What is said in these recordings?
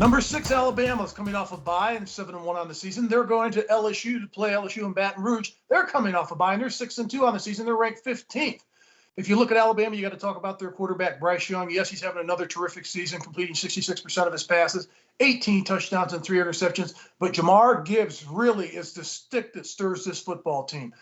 Number 6, Alabama is coming off a bye and 7-1 on the season. They're going to LSU to play LSU in Baton Rouge. They're coming off a bye and they're 6-2 on the season. They're ranked 15th. If you look at Alabama, you got to talk about their quarterback, Bryce Young. Yes, he's having another terrific season, completing 66% of his passes, 18 touchdowns and 3 interceptions. But Jahmyr Gibbs really is the stick that stirs this football team.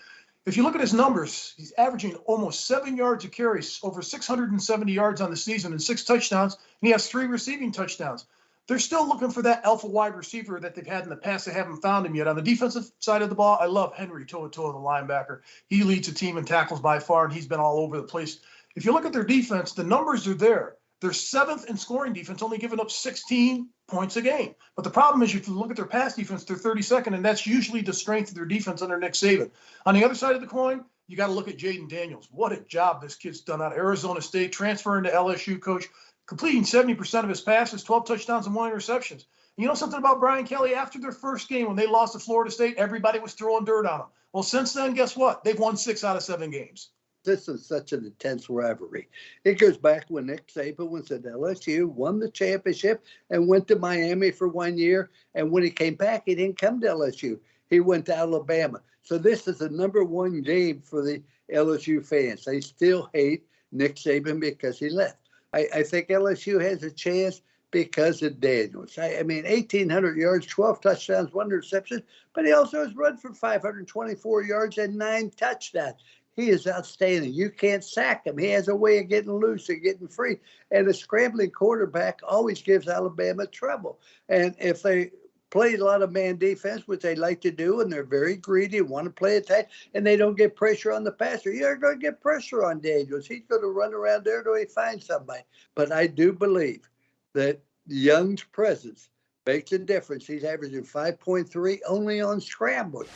If you look at his numbers, he's averaging almost 7 yards a carry, over 670 yards on the season and 6 touchdowns, and he has 3 receiving touchdowns. They're still looking for that alpha wide receiver that they've had in the past. They haven't found him yet. On the defensive side of the ball, I love Henry To'oTo'o, the linebacker. He leads the team in tackles by far, and he's been all over the place. If you look at their defense, the numbers are there. They're 7th in scoring defense, only giving up 16 points a game. But the problem is, if you look at their pass defense, they're 32nd, and that's usually the strength of their defense under Nick Saban. On the other side of the coin, you got to look at Jaden Daniels. What a job this kid's done out of Arizona State, transferring to LSU, coach, completing 70% of his passes, 12 touchdowns and 1 interception. You know something about Bryan Kelly? After their first game, when they lost to Florida State, everybody was throwing dirt on him. Well, since then, guess what? They've won 6 out of 7 games. This is such an intense rivalry. It goes back when Nick Saban was at LSU, won the championship, and went to Miami for 1 year. And when he came back, he didn't come to LSU. He went to Alabama. So this is the #1 game for the LSU fans. They still hate Nick Saban because he left. I think LSU has a chance because of Daniels. I mean, 1,800 yards, 12 touchdowns, 1 interception, but he also has run for 524 yards and 9 touchdowns. He is outstanding. You can't sack him. He has a way of getting loose and getting free. And a scrambling quarterback always gives Alabama trouble. And if they play a lot of man defense, which they like to do, and they're very greedy and want to play attack, and they don't get pressure on the passer, you're going to get pressure on Daniels. He's going to run around there till he finds somebody. But I do believe that Young's presence makes a difference. He's averaging 5.3 only on scrambles.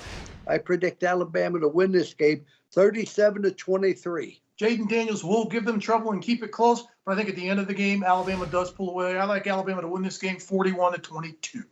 I predict Alabama to win this game 37-23. Jaden Daniels will give them trouble and keep it close, but I think at the end of the game, Alabama does pull away. I like Alabama to win this game 41-22.